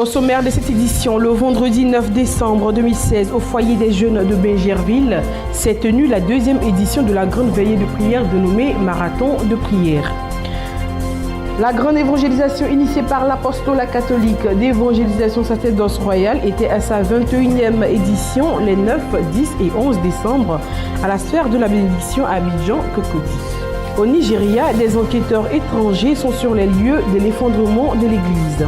Au sommaire de cette édition, le vendredi 9 décembre 2016, au foyer des jeunes de Bingerville, s'est tenue la deuxième édition de la grande veillée de prière dénommée Marathon de prière. La grande évangélisation initiée par l'apostolat catholique d'évangélisation sacerdoce royale était à sa 21e édition les 9, 10 et 11 décembre à la sphère de la bénédiction à Abidjan, Cocody. Au Nigeria, des enquêteurs étrangers sont sur les lieux de l'effondrement de l'église.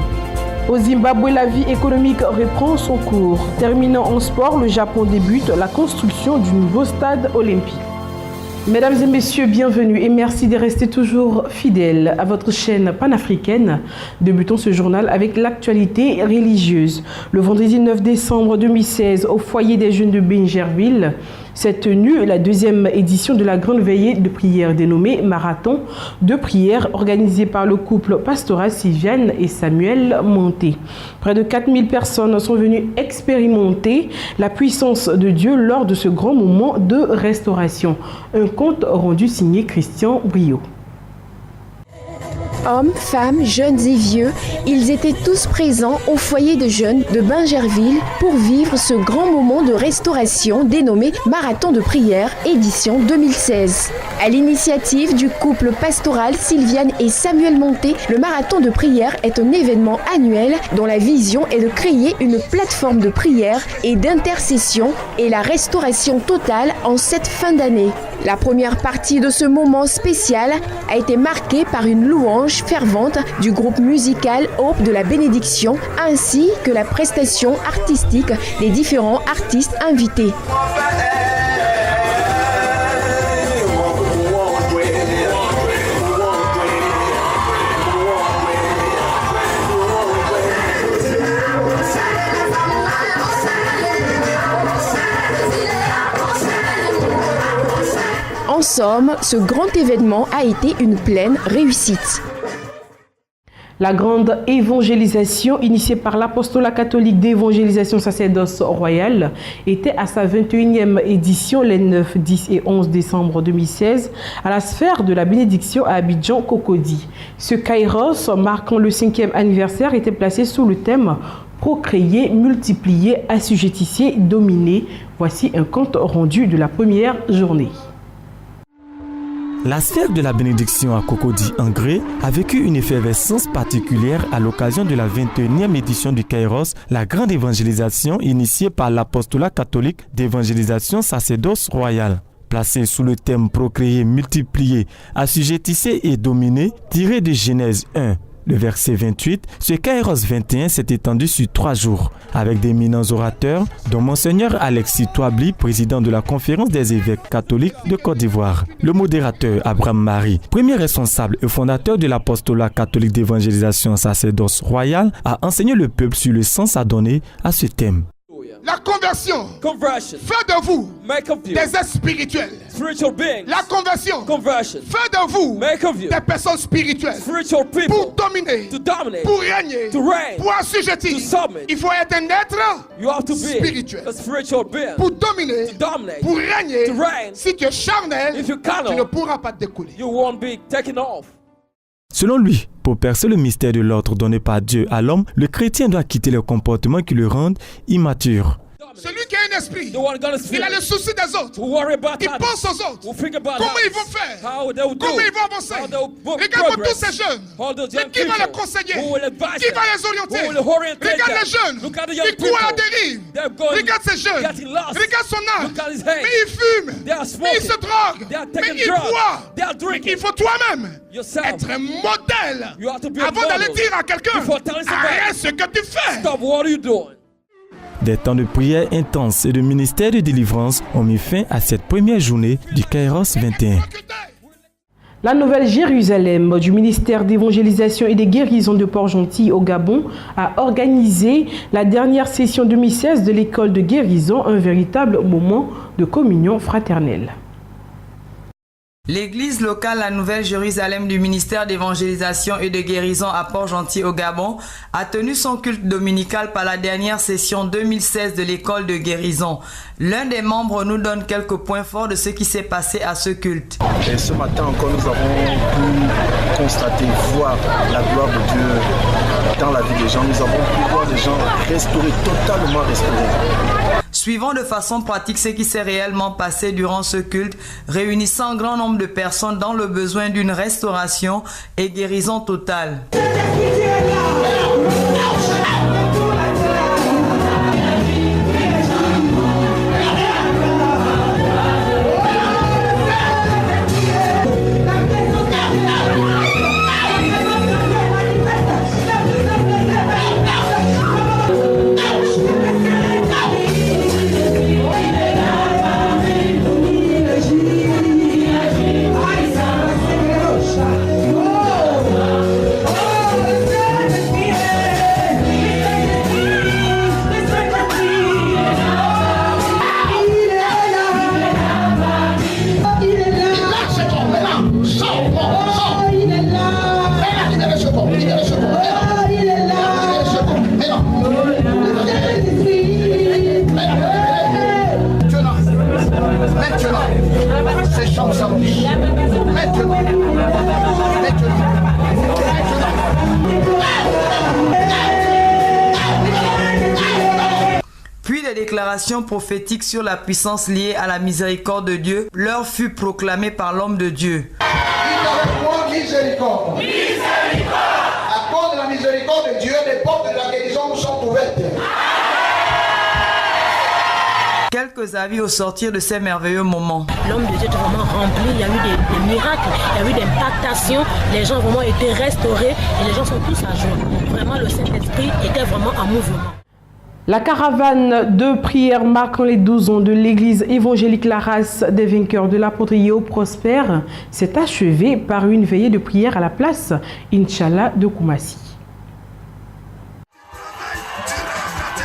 Au Zimbabwe, la vie économique reprend son cours. Terminant en sport, le Japon débute la construction du nouveau stade olympique. Mesdames et messieurs, bienvenue et merci de rester toujours fidèles à votre chaîne panafricaine. Débutons ce journal avec l'actualité religieuse. Le vendredi 9 décembre 2016, au foyer des jeunes de Bingerville, s'est tenue la deuxième édition de la grande veillée de prière dénommée Marathon de prière organisée par le couple pastoral Sylviane et Samuel Monté. Près de 4000 personnes sont venues expérimenter la puissance de Dieu lors de ce grand moment de restauration. Un compte rendu signé Christian Brio. Hommes, femmes, jeunes et vieux, ils étaient tous présents au foyer de jeunes de Bingerville pour vivre ce grand moment de restauration dénommé Marathon de prière édition 2016. À l'initiative du couple pastoral Sylviane et Samuel Monté, le Marathon de prière est un événement annuel dont la vision est de créer une plateforme de prière et d'intercession et la restauration totale en cette fin d'année. La première partie de ce moment spécial a été marquée par une louange fervente du groupe musical Hope de la Bénédiction ainsi que la prestation artistique des différents artistes invités. En somme, ce grand événement a été une pleine réussite. La grande évangélisation initiée par l'apostolat catholique d'évangélisation sacerdoce royale était à sa 21e édition les 9, 10 et 11 décembre 2016 à la sphère de la bénédiction à Abidjan, Cocody. Ce Kairos, marquant le 5e anniversaire, était placé sous le thème « Procréer, multiplier, assujettissez, dominer ». Voici un compte rendu de la première journée. La sphère de la bénédiction à Cocody en Gré a vécu une effervescence particulière à l'occasion de la 21e édition du Kairos, la grande évangélisation initiée par l'apostolat catholique d'évangélisation sacerdoce royale. Placée sous le thème Procréer, multiplier, assujettissez et dominer, tiré de Genèse 1. Le verset 28, ce Kairos 21 s'est étendu sur 3 jours, avec d'éminents orateurs, dont Monseigneur Alexis Touabli, président de la Conférence des évêques catholiques de Côte d'Ivoire. Le modérateur Abraham Marie, premier responsable et fondateur de l'apostolat catholique d'évangélisation sacerdoce royale, a enseigné le peuple sur le sens à donner à ce thème. La conversion fait de vous des êtres spirituels. La conversion fait de vous des personnes spirituelles pour dominer, pour régner, pour assujettir. Il faut être un être spirituel pour dominer, pour régner. Si tu es charnel, tu ne pourras pas décoller. Selon lui, pour percer le mystère de l'ordre donné par Dieu à l'homme, le chrétien doit quitter les comportements qui le rendent immature. Celui qui a un esprit, il a le souci des autres. Il pense aux autres. Comment ils vont faire? Comment ils vont avancer? Regarde tous ces jeunes. Mais qui va les conseiller? Qui va les orienter? Regarde les jeunes. Ils courent à la dérive. Regarde ces jeunes. Regarde son âge. Mais ils fument. Mais ils se droguent. Mais ils boivent. Il faut toi-même être un modèle avant d'aller dire à quelqu'un arrête ce que tu fais. Des temps de prière intense et de ministère de délivrance ont mis fin à cette première journée du Kairos 21. La Nouvelle Jérusalem du ministère d'évangélisation et des guérisons de Port-Gentil au Gabon a organisé la dernière session 2016 de l'école de guérison, un véritable moment de communion fraternelle. L'église locale La Nouvelle Jérusalem du ministère d'évangélisation et de guérison à Port-Gentil au Gabon a tenu son culte dominical par la dernière session 2016 de l'école de guérison. L'un des membres nous donne quelques points forts de ce qui s'est passé à ce culte. Et ce matin encore, nous avons pu constater, voir la gloire de Dieu dans la vie des gens. Nous avons pu voir des gens restaurés, totalement restaurés. Suivons de façon pratique ce qui s'est réellement passé durant ce culte, réunissant un grand nombre de personnes dans le besoin d'une restauration et guérison totale. Puis des déclarations prophétiques sur la puissance liée à la miséricorde de Dieu leur fut proclamée par l'homme de Dieu. Miséricorde. À cause de la miséricorde de Dieu, les portes de la guérison nous sont ouvertes. Quelques avis au sortir de ces merveilleux moments. L'homme de Dieu était vraiment rempli, il y a eu des miracles, il y a eu des impactations, les gens ont vraiment été restaurés et les gens sont tous à jour. Vraiment, le Saint-Esprit était vraiment en mouvement. La caravane de prière marquant les 12 ans de l'église évangélique La Race des Vainqueurs de l'apôtre Yeo Prosper s'est achevée par une veillée de prière à la place Inch'Allah de Koumassi.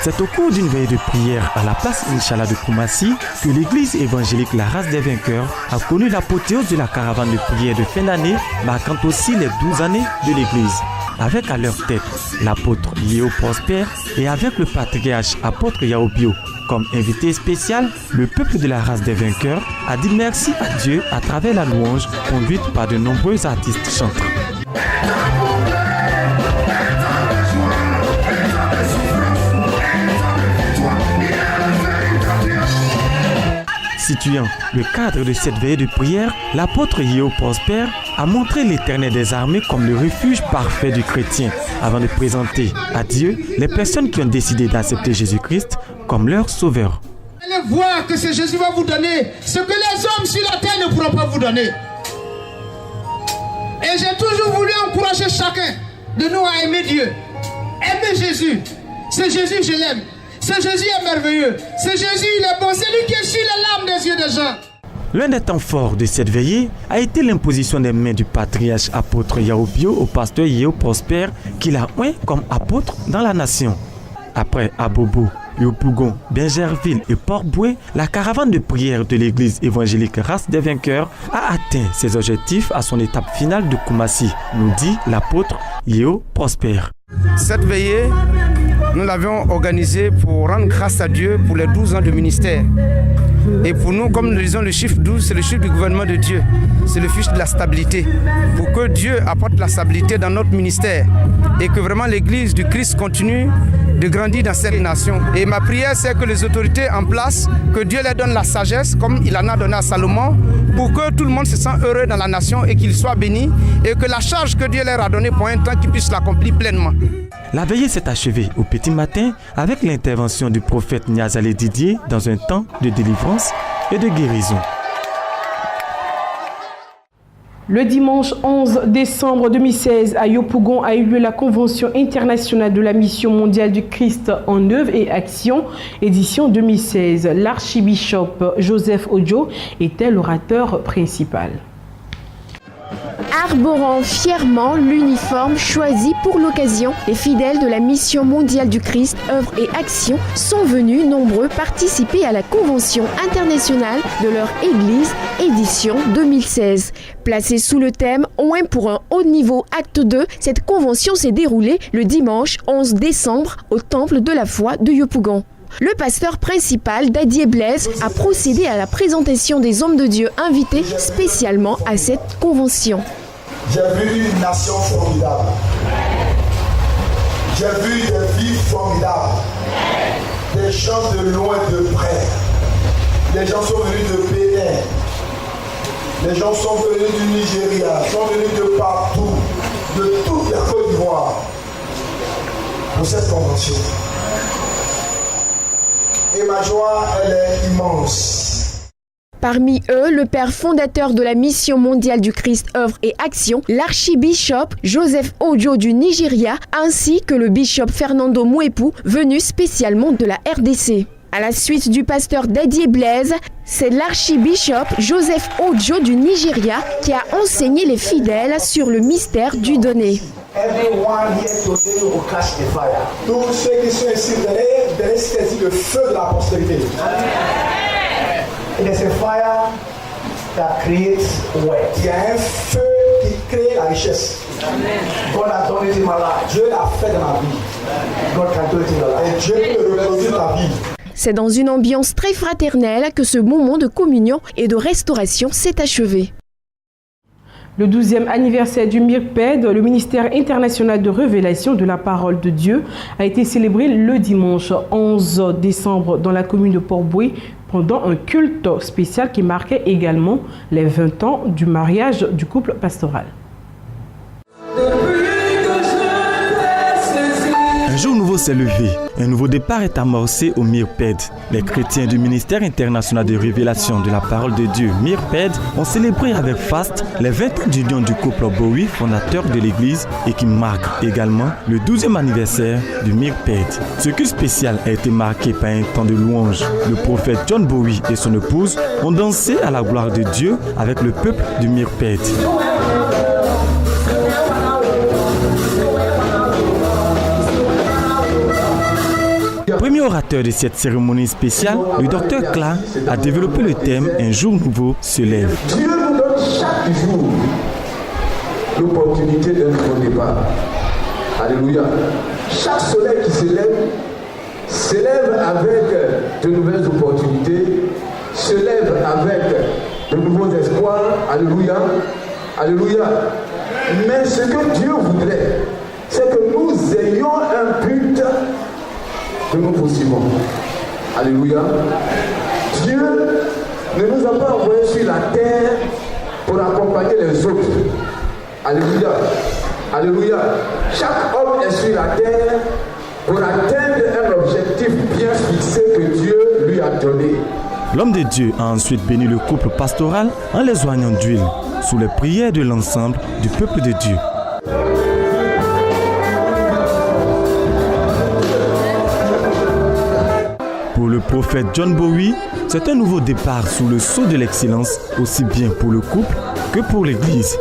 C'est au cours d'une veillée de prière à la place Inch'Allah de Koumassi que l'église évangélique La Race des Vainqueurs a connu l'apothéose de la caravane de prière de fin d'année, marquant aussi les 12 années de l'église. Avec à leur tête l'apôtre Yeo Prosper et avec le patriarche apôtre Yaobio. Comme invité spécial, le peuple de la Race des Vainqueurs a dit merci à Dieu à travers la louange conduite par de nombreux artistes chanteurs. Situant le cadre de cette veillée de prière, l'apôtre Yeo Prosper a montré l'Éternel des armées comme le refuge parfait du chrétien, avant de présenter à Dieu les personnes qui ont décidé d'accepter Jésus-Christ comme leur sauveur. Vous allez voir que ce Jésus va vous donner ce que les hommes sur la terre ne pourront pas vous donner. Et j'ai toujours voulu encourager chacun de nous à aimer Dieu. Aimer Jésus. C'est Jésus, je l'aime. Ce Jésus est merveilleux. Ce Jésus, il est bon. C'est lui qui essuie les larmes des yeux des gens. L'un des temps forts de cette veillée a été l'imposition des mains du patriarche apôtre Yaobio au pasteur Yeo Prosper, qu'il a oint comme apôtre dans la nation. Après Abobo, Yopougon, Bingerville et Port-Boué, la caravane de prière de l'église évangélique Race des Vainqueurs a atteint ses objectifs à son étape finale de Koumassi, nous dit l'apôtre Yeo Prosper. Cette veillée, nous l'avions organisée pour rendre grâce à Dieu pour les 12 ans de ministère. Et pour nous, comme nous disons, le chiffre 12, c'est le chiffre du gouvernement de Dieu. C'est le chiffre de la stabilité. Pour que Dieu apporte la stabilité dans notre ministère et que vraiment l'Église du Christ continue de grandir dans cette nation. Et ma prière, c'est que les autorités en place, que Dieu leur donne la sagesse, comme il en a donné à Salomon, pour que tout le monde se sente heureux dans la nation et qu'il soit béni, et que la charge que Dieu leur a donnée pour un temps, qu'ils puissent l'accomplir pleinement. La veillée s'est achevée au petit matin avec l'intervention du prophète Niazalé Didier dans un temps de délivrance et de guérison. Le dimanche 11 décembre 2016, à Yopougon a eu lieu la Convention internationale de la Mission mondiale du Christ en œuvre et action, édition 2016. L'archibishop Joseph Ojo était l'orateur principal. Arborant fièrement l'uniforme choisi pour l'occasion, les fidèles de la Mission mondiale du Christ, œuvre et action sont venus nombreux participer à la Convention internationale de leur Église, édition 2016. Placée sous le thème « Oint pour un haut niveau, acte 2 », cette convention s'est déroulée le dimanche 11 décembre au Temple de la foi de Yopougon. Le pasteur principal, Dadier Blaise, a procédé à la présentation des hommes de Dieu invités spécialement à cette convention. J'ai vu une nation formidable. J'ai vu des vies formidables, des gens de loin, de près. Les gens sont venus de Bénin, les gens sont venus du Nigeria, sont venus de partout, de toute la Côte d'Ivoire, pour cette convention. Et ma joie, elle est immense. Parmi eux, le père fondateur de la Mission mondiale du Christ œuvre et action, l'archibishop Joseph Ojo du Nigeria, ainsi que le bishop Fernando Mouepou, venu spécialement de la RDC. À la suite du pasteur Didier Blaise, c'est l'archibishop Joseph Ojo du Nigeria qui a enseigné les fidèles sur le mystère du donné. Tous ceux qui sont ici, vous allez saisir le feu de la postérité. It is a fire that creates wealth. Il y a un feu qui crée la richesse. God has done it in my life. Dieu l'a fait dans ma vie. God can do it in your life. Et Dieu peut le reproduire dans ta vie. C'est dans une ambiance très fraternelle que ce moment de communion et de restauration s'est achevé. Le 12e anniversaire du MIRPED, le ministère international de révélation de la parole de Dieu, a été célébré le dimanche 11 décembre dans la commune de Port-Bouët pendant un culte spécial qui marquait également les 20 ans du mariage du couple pastoral. Un jour nouveau s'est levé. Un nouveau départ est amorcé au MIRPED. Les chrétiens du ministère international de révélation de la parole de Dieu, MIRPED, ont célébré avec faste les 20 ans d'union du couple Bowie, fondateur de l'église, et qui marque également le 12e anniversaire du MIRPED. Ce culte spécial a été marqué par un temps de louange. Le prophète John Bowie et son épouse ont dansé à la gloire de Dieu avec le peuple du MIRPED. Premier orateur de cette cérémonie spéciale, le docteur Kla a développé le thème « Un jour nouveau se lève ». Dieu nous donne chaque jour l'opportunité d'un nouveau départ. Alléluia. Chaque soleil qui se lève avec de nouvelles opportunités, se lève avec de nouveaux espoirs. Alléluia. Alléluia. Mais ce que Dieu voudrait, c'est que nous ayons un but que nous poursuivons. Alléluia. Dieu ne nous a pas envoyés sur la terre pour accompagner les autres. Alléluia. Alléluia. Chaque homme est sur la terre pour atteindre un objectif bien fixé que Dieu lui a donné. L'homme de Dieu a ensuite béni le couple pastoral en les oignant d'huile, sous les prières de l'ensemble du peuple de Dieu. Pour le prophète John Bowie, c'est un nouveau départ sous le sceau de l'excellence, aussi bien pour le couple que pour l'Église.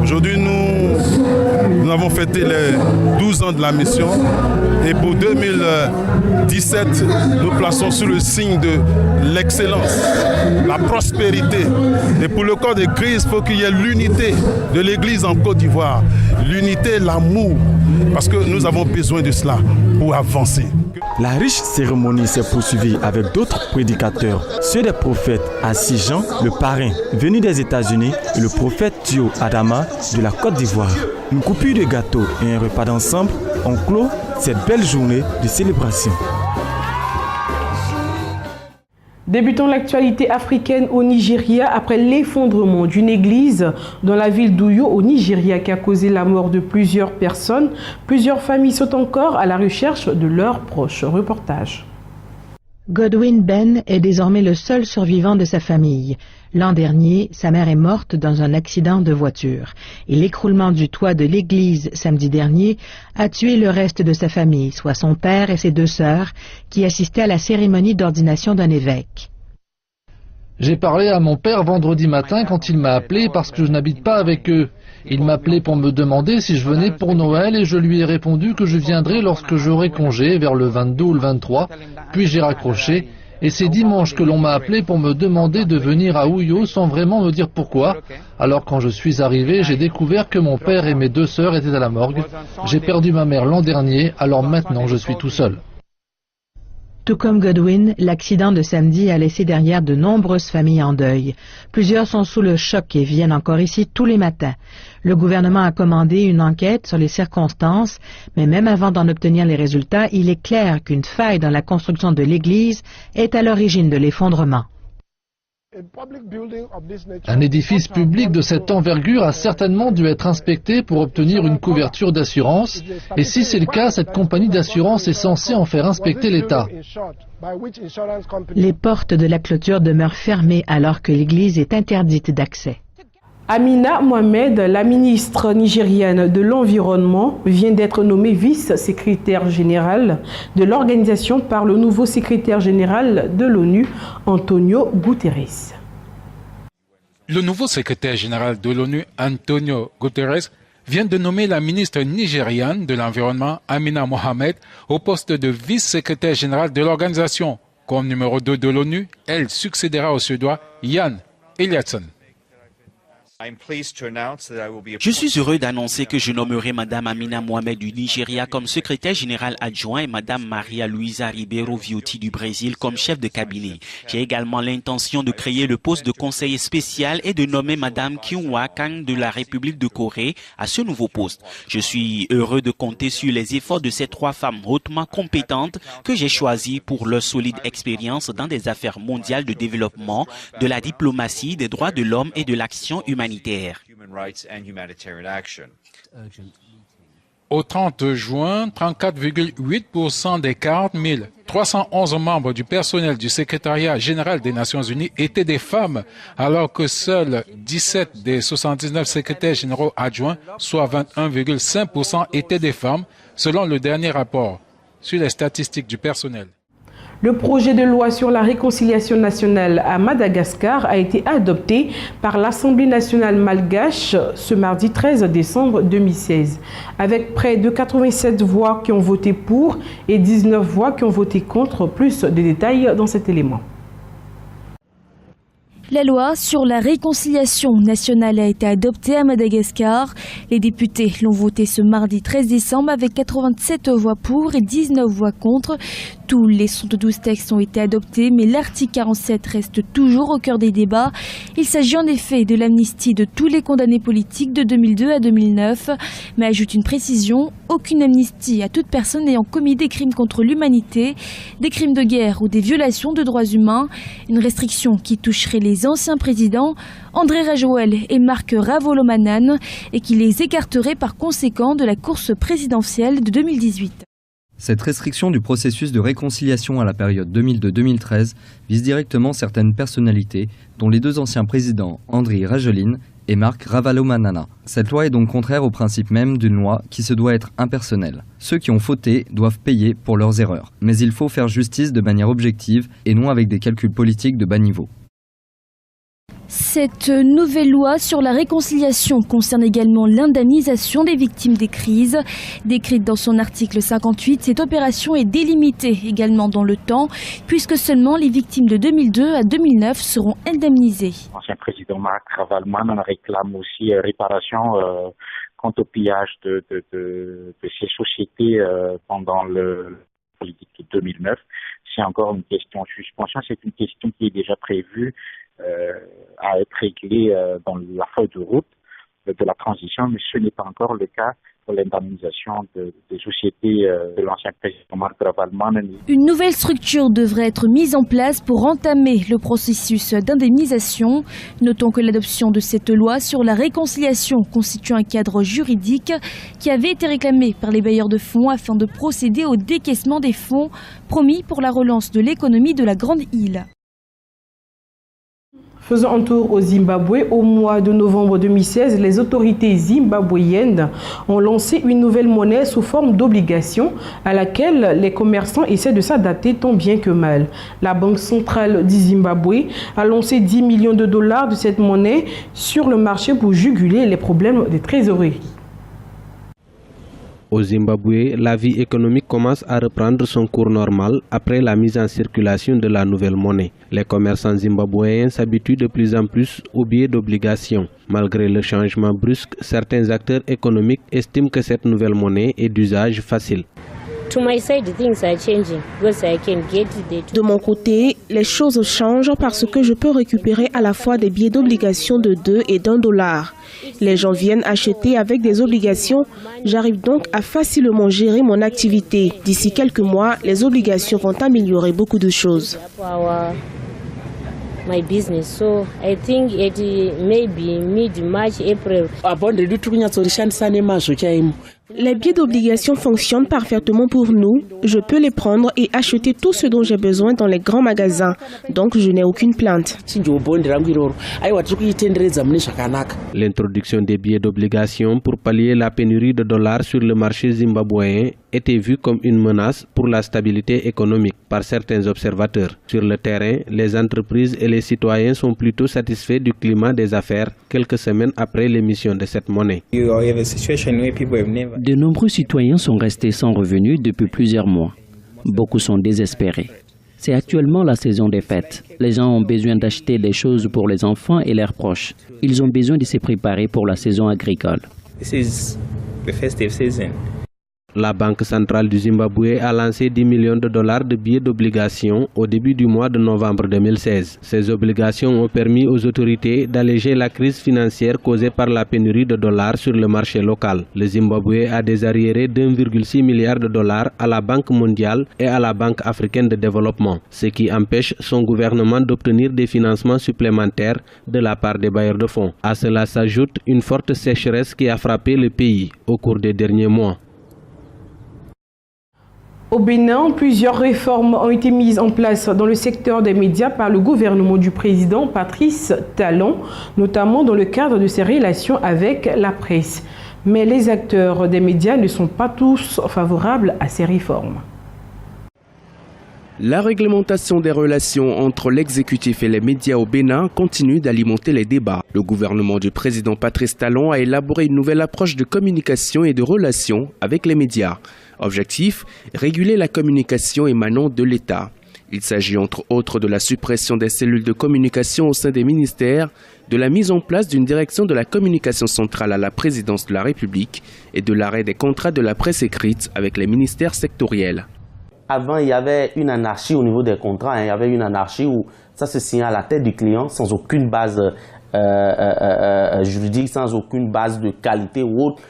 Aujourd'hui, nous avons fêté les 12 ans de la mission et pour 2017, nous plaçons sous le signe de l'excellence, la prospérité. Et pour le corps de Christ, il faut qu'il y ait l'unité de l'Église en Côte d'Ivoire, l'unité, l'amour, parce que nous avons besoin de cela pour avancer. La riche cérémonie s'est poursuivie avec d'autres prédicateurs, ceux des prophètes Assis Jean, le parrain venu des États-Unis, et le prophète Thio Adama de la Côte d'Ivoire. Une coupure de gâteau et un repas d'ensemble ont clos cette belle journée de célébration. Débutons l'actualité africaine au Nigeria après l'effondrement d'une église dans la ville d'Uyo au Nigeria qui a causé la mort de plusieurs personnes. Plusieurs familles sont encore à la recherche de leurs proches. Reportage. Godwin Ben est désormais le seul survivant de sa famille. L'an dernier, sa mère est morte dans un accident de voiture. Et l'écroulement du toit de l'église samedi dernier a tué le reste de sa famille, soit son père et ses deux sœurs, qui assistaient à la cérémonie d'ordination d'un évêque. J'ai parlé à mon père vendredi matin quand il m'a appelé parce que je n'habite pas avec eux. Il m'appelait pour me demander si je venais pour Noël et je lui ai répondu que je viendrai lorsque j'aurai congé, vers le 22 ou le 23. Puis j'ai raccroché et c'est dimanche que l'on m'a appelé pour me demander de venir à Uyo sans vraiment me dire pourquoi. Alors quand je suis arrivé, j'ai découvert que mon père et mes deux sœurs étaient à la morgue. J'ai perdu ma mère l'an dernier, alors maintenant je suis tout seul. Tout comme Godwin, l'accident de samedi a laissé derrière de nombreuses familles en deuil. Plusieurs sont sous le choc et viennent encore ici tous les matins. Le gouvernement a commandé une enquête sur les circonstances, mais même avant d'en obtenir les résultats, il est clair qu'une faille dans la construction de l'église est à l'origine de l'effondrement. Un édifice public de cette envergure a certainement dû être inspecté pour obtenir une couverture d'assurance, et si c'est le cas, cette compagnie d'assurance est censée en faire inspecter l'État. Les portes de la clôture demeurent fermées alors que l'église est interdite d'accès. Amina Mohamed, la ministre nigériane de l'Environnement, vient d'être nommée vice-secrétaire générale de l'organisation par le nouveau secrétaire général de l'ONU, Antonio Guterres. Le nouveau secrétaire général de l'ONU, Antonio Guterres, vient de nommer la ministre nigériane de l'Environnement, Amina Mohamed, au poste de vice-secrétaire général de l'organisation. Comme numéro 2 de l'ONU, elle succédera au Suédois Jan Eliasson. Je suis heureux d'annoncer que je nommerai Mme Amina Mohamed du Nigeria comme secrétaire général adjoint et Mme Maria Luisa Ribeiro Viotti du Brésil comme chef de cabinet. J'ai également l'intention de créer le poste de conseiller spécial et de nommer Mme Kyung-Hwa Kang de la République de Corée à ce nouveau poste. Je suis heureux de compter sur les efforts de ces trois femmes hautement compétentes que j'ai choisies pour leur solide expérience dans des affaires mondiales de développement, de la diplomatie, des droits de l'homme et de l'action humanitaire. Au 30 juin, 34,8% des 40 311 membres du personnel du secrétariat général des Nations Unies étaient des femmes, alors que seuls 17 des 79 secrétaires généraux adjoints, soit 21,5%, étaient des femmes, selon le dernier rapport sur les statistiques du personnel. Le projet de loi sur la réconciliation nationale à Madagascar a été adopté par l'Assemblée nationale malgache ce mardi 13 décembre 2016, avec près de 87 voix qui ont voté pour et 19 voix qui ont voté contre. Plus de détails dans cet élément. La loi sur la réconciliation nationale a été adoptée à Madagascar. Les députés l'ont votée ce mardi 13 décembre avec 87 voix pour et 19 voix contre. Tous les 112 textes ont été adoptés, mais l'article 47 reste toujours au cœur des débats. Il s'agit en effet de l'amnistie de tous les condamnés politiques de 2002 à 2009, mais ajoute une précision, aucune amnistie à toute personne ayant commis des crimes contre l'humanité, des crimes de guerre ou des violations de droits humains. Une restriction qui toucherait les anciens présidents, André Rajoelina et Marc Ravalomanana, et qui les écarterait par conséquent de la course présidentielle de 2018. Cette restriction du processus de réconciliation à la période 2002-2013 vise directement certaines personnalités, dont les deux anciens présidents André Rajoelina et Marc Ravalomanana. Cette loi est donc contraire au principe même d'une loi qui se doit être impersonnelle. Ceux qui ont fauté doivent payer pour leurs erreurs, mais il faut faire justice de manière objective et non avec des calculs politiques de bas niveau. Cette nouvelle loi sur la réconciliation concerne également l'indemnisation des victimes des crises. Décrite dans son article 58, cette opération est délimitée également dans le temps, puisque seulement les victimes de 2002 à 2009 seront indemnisées. L'ancien président Marc Ravalomanana réclame aussi réparation quant au pillage de ces sociétés pendant le politique de 2009. C'est encore une question en suspension, c'est une question qui est déjà prévue à être réglé dans la feuille de route de la transition, mais ce n'est pas encore le cas pour l'indemnisation des sociétés de l'ancien président Marc Ravalomanana. Une nouvelle structure devrait être mise en place pour entamer le processus d'indemnisation. Notons que l'adoption de cette loi sur la réconciliation constitue un cadre juridique qui avait été réclamé par les bailleurs de fonds afin de procéder au décaissement des fonds promis pour la relance de l'économie de la Grande Île. Faisons un tour au Zimbabwe. Au mois de novembre 2016, les autorités zimbabwéennes ont lancé une nouvelle monnaie sous forme d'obligation à laquelle les commerçants essaient de s'adapter tant bien que mal. La Banque centrale du Zimbabwe a lancé 10 millions de dollars de cette monnaie sur le marché pour juguler les problèmes de trésorerie. Au Zimbabwe, la vie économique commence à reprendre son cours normal après la mise en circulation de la nouvelle monnaie. Les commerçants zimbabwéens s'habituent de plus en plus aux billets d'obligation. Malgré le changement brusque, certains acteurs économiques estiment que cette nouvelle monnaie est d'usage facile. De mon côté, les choses changent parce que je peux récupérer à la fois des billets d'obligation de 2 et d'1 $. Les gens viennent acheter avec des obligations. J'arrive donc à facilement gérer mon activité. D'ici quelques mois, les obligations vont améliorer beaucoup de choses. My business, so I think it may be mid-March, April. Les billets d'obligation fonctionnent parfaitement pour nous. Je peux les prendre et acheter tout ce dont j'ai besoin dans les grands magasins. Donc je n'ai aucune plainte. L'introduction des billets d'obligation pour pallier la pénurie de dollars sur le marché zimbabwéen était vue comme une menace pour la stabilité économique par certains observateurs. Sur le terrain, les entreprises et les citoyens sont plutôt satisfaits du climat des affaires quelques semaines après l'émission de cette monnaie. De nombreux citoyens sont restés sans revenus depuis plusieurs mois. Beaucoup sont désespérés. C'est actuellement la saison des fêtes. Les gens ont besoin d'acheter des choses pour les enfants et leurs proches. Ils ont besoin de se préparer pour la saison agricole. La Banque centrale du Zimbabwe a lancé 10 millions de dollars de billets d'obligation au début du mois de novembre 2016. Ces obligations ont permis aux autorités d'alléger la crise financière causée par la pénurie de dollars sur le marché local. Le Zimbabwe a des arriérés d'1,6 milliard de dollars à la Banque mondiale et à la Banque africaine de développement, ce qui empêche son gouvernement d'obtenir des financements supplémentaires de la part des bailleurs de fonds. À cela s'ajoute une forte sécheresse qui a frappé le pays au cours des derniers mois. Au Bénin, plusieurs réformes ont été mises en place dans le secteur des médias par le gouvernement du président Patrice Talon, notamment dans le cadre de ses relations avec la presse. Mais les acteurs des médias ne sont pas tous favorables à ces réformes. La réglementation des relations entre l'exécutif et les médias au Bénin continue d'alimenter les débats. Le gouvernement du président Patrice Talon a élaboré une nouvelle approche de communication et de relations avec les médias. Objectif, réguler la communication émanant de l'État. Il s'agit entre autres de la suppression des cellules de communication au sein des ministères, de la mise en place d'une direction de la communication centrale à la présidence de la République et de l'arrêt des contrats de la presse écrite avec les ministères sectoriels. Avant, il y avait une anarchie au niveau des contrats. Il y avait une anarchie où ça se signait à la tête du client sans aucune base juridique, sans aucune base de qualité ou autre.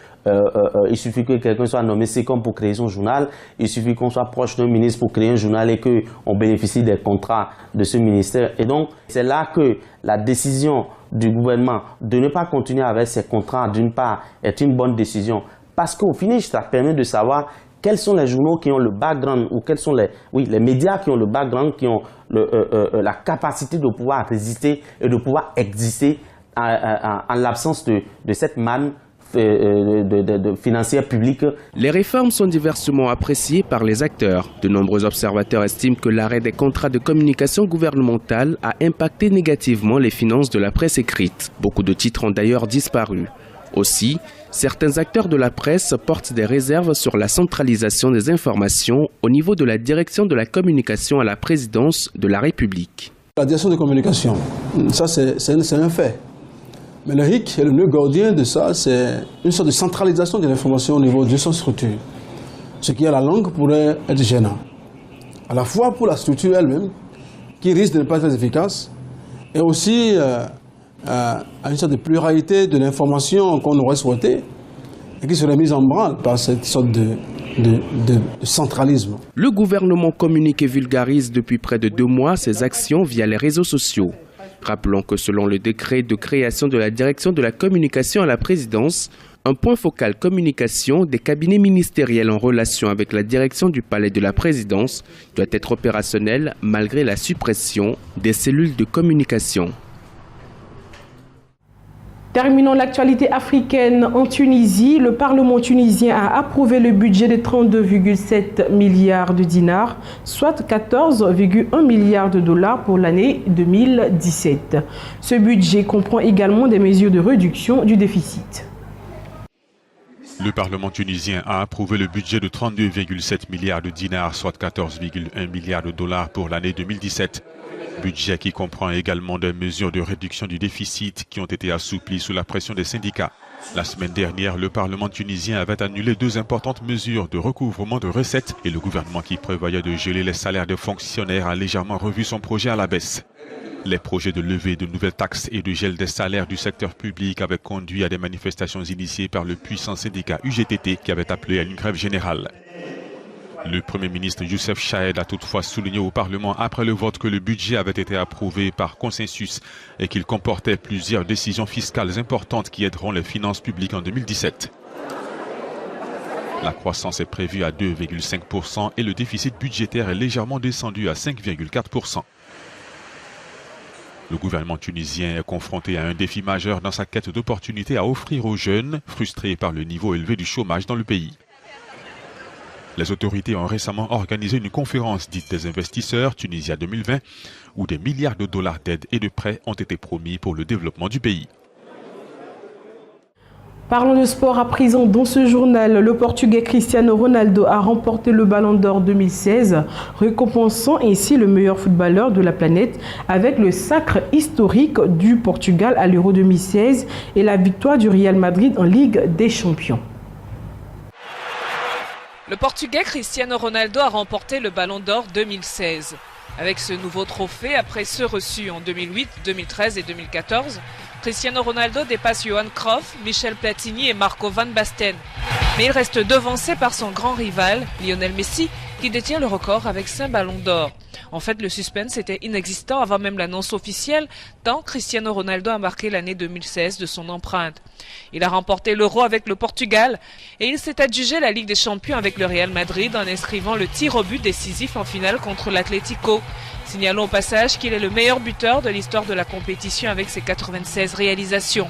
Il suffit que quelqu'un soit nommé SECOM pour créer son journal. Il suffit qu'on soit proche d'un ministre pour créer un journal et qu'on bénéficie des contrats de ce ministère. Et donc, c'est là que la décision du gouvernement de ne pas continuer avec ces contrats, d'une part, est une bonne décision. Parce qu'au finish, ça permet de savoir quels sont les journaux qui ont le background ou quels sont les médias qui ont le background, qui ont la capacité de pouvoir résister et de pouvoir exister en l'absence de cette manne financière publique. Les réformes sont diversement appréciées par les acteurs. De nombreux observateurs estiment que l'arrêt des contrats de communication gouvernementale a impacté négativement les finances de la presse écrite. Beaucoup de titres ont d'ailleurs disparu. Aussi, certains acteurs de la presse portent des réserves sur la centralisation des informations au niveau de la direction de la communication à la présidence de la République. La direction de communication, ça c'est un fait. Mais le hic et le nœud gordien de ça, c'est une sorte de centralisation de l'information au niveau de son structure. Ce qui à la longue pourrait être gênant. À la fois pour la structure elle-même, qui risque de ne pas être efficace, et aussi à une sorte de pluralité de l'information qu'on aurait souhaité et qui serait mise en branle par cette sorte de centralisme. Le gouvernement communique et vulgarise depuis près de 2 mois ses actions via les réseaux sociaux. Rappelons que selon le décret de création de la direction de la communication à la présidence, un point focal communication des cabinets ministériels en relation avec la direction du palais de la présidence doit être opérationnel malgré la suppression des cellules de communication. Terminons l'actualité africaine en Tunisie. Le Parlement tunisien a approuvé le budget de 32,7 milliards de dinars, soit 14,1 milliards de dollars pour l'année 2017. Ce budget comprend également des mesures de réduction du déficit. Le Parlement tunisien a approuvé le budget de 32,7 milliards de dinars, soit 14,1 milliards de dollars pour l'année 2017. Budget qui comprend également des mesures de réduction du déficit qui ont été assouplies sous la pression des syndicats. La semaine dernière, le Parlement tunisien avait annulé 2 importantes mesures de recouvrement de recettes et le gouvernement qui prévoyait de geler les salaires des fonctionnaires a légèrement revu son projet à la baisse. Les projets de levée de nouvelles taxes et de gel des salaires du secteur public avaient conduit à des manifestations initiées par le puissant syndicat UGTT qui avait appelé à une grève générale. Le Premier ministre Youssef Chahed a toutefois souligné au Parlement après le vote que le budget avait été approuvé par consensus et qu'il comportait plusieurs décisions fiscales importantes qui aideront les finances publiques en 2017. La croissance est prévue à 2,5% et le déficit budgétaire est légèrement descendu à 5,4%. Le gouvernement tunisien est confronté à un défi majeur dans sa quête d'opportunités à offrir aux jeunes, frustrés par le niveau élevé du chômage dans le pays. Les autorités ont récemment organisé une conférence dite des investisseurs Tunisia 2020 où des milliards de dollars d'aides et de prêts ont été promis pour le développement du pays. Parlons de sport à présent. Dans ce journal, le Portugais Cristiano Ronaldo a remporté le Ballon d'Or 2016, récompensant ainsi le meilleur footballeur de la planète avec le sacre historique du Portugal à l'Euro 2016 et la victoire du Real Madrid en Ligue des Champions. Le Portugais Cristiano Ronaldo a remporté le Ballon d'Or 2016. Avec ce nouveau trophée, après ceux reçus en 2008, 2013 et 2014, Cristiano Ronaldo dépasse Johan Cruyff, Michel Platini et Marco van Basten. Mais il reste devancé par son grand rival, Lionel Messi, qui détient le record avec 5 ballons d'or. En fait, le suspense était inexistant avant même l'annonce officielle, tant Cristiano Ronaldo a marqué l'année 2016 de son empreinte. Il a remporté l'Euro avec le Portugal et il s'est adjugé la Ligue des Champions avec le Real Madrid en inscrivant le tir au but décisif en finale contre l'Atlético. Signalons au passage qu'il est le meilleur buteur de l'histoire de la compétition avec ses 96 réalisations.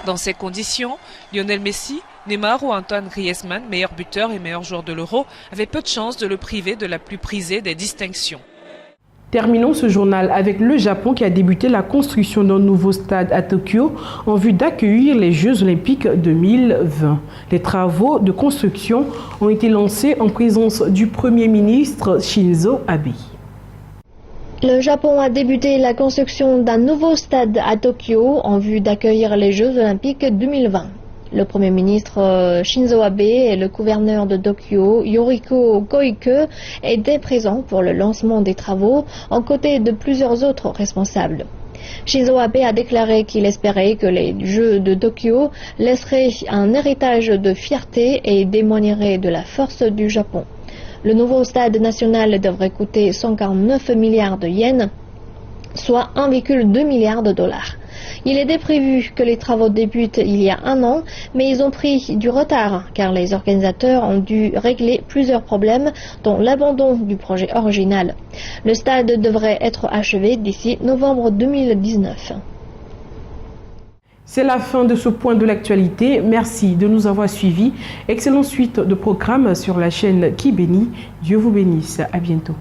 Dans ces conditions, Lionel Messi, Neymar ou Antoine Griezmann, meilleur buteur et meilleur joueur de l'Euro, avaient peu de chances de le priver de la plus prisée des distinctions. Terminons ce journal avec le Japon qui a débuté la construction d'un nouveau stade à Tokyo en vue d'accueillir les Jeux Olympiques 2020. Les travaux de construction ont été lancés en présence du Premier ministre Shinzo Abe. Le Japon a débuté la construction d'un nouveau stade à Tokyo en vue d'accueillir les Jeux Olympiques 2020. Le Premier ministre Shinzo Abe et le gouverneur de Tokyo, Yoriko Koike, étaient présents pour le lancement des travaux, en côté de plusieurs autres responsables. Shinzo Abe a déclaré qu'il espérait que les Jeux de Tokyo laisseraient un héritage de fierté et témoigneraient de la force du Japon. Le nouveau stade national devrait coûter 149 milliards de yens, soit 1,2 milliard de dollars. Il était prévu que les travaux débutent il y a un an, mais ils ont pris du retard car les organisateurs ont dû régler plusieurs problèmes, dont l'abandon du projet original. Le stade devrait être achevé d'ici novembre 2019. C'est la fin de ce point de l'actualité. Merci de nous avoir suivis. Excellente suite de programmes sur la chaîne Qui bénit. Dieu vous bénisse. À bientôt.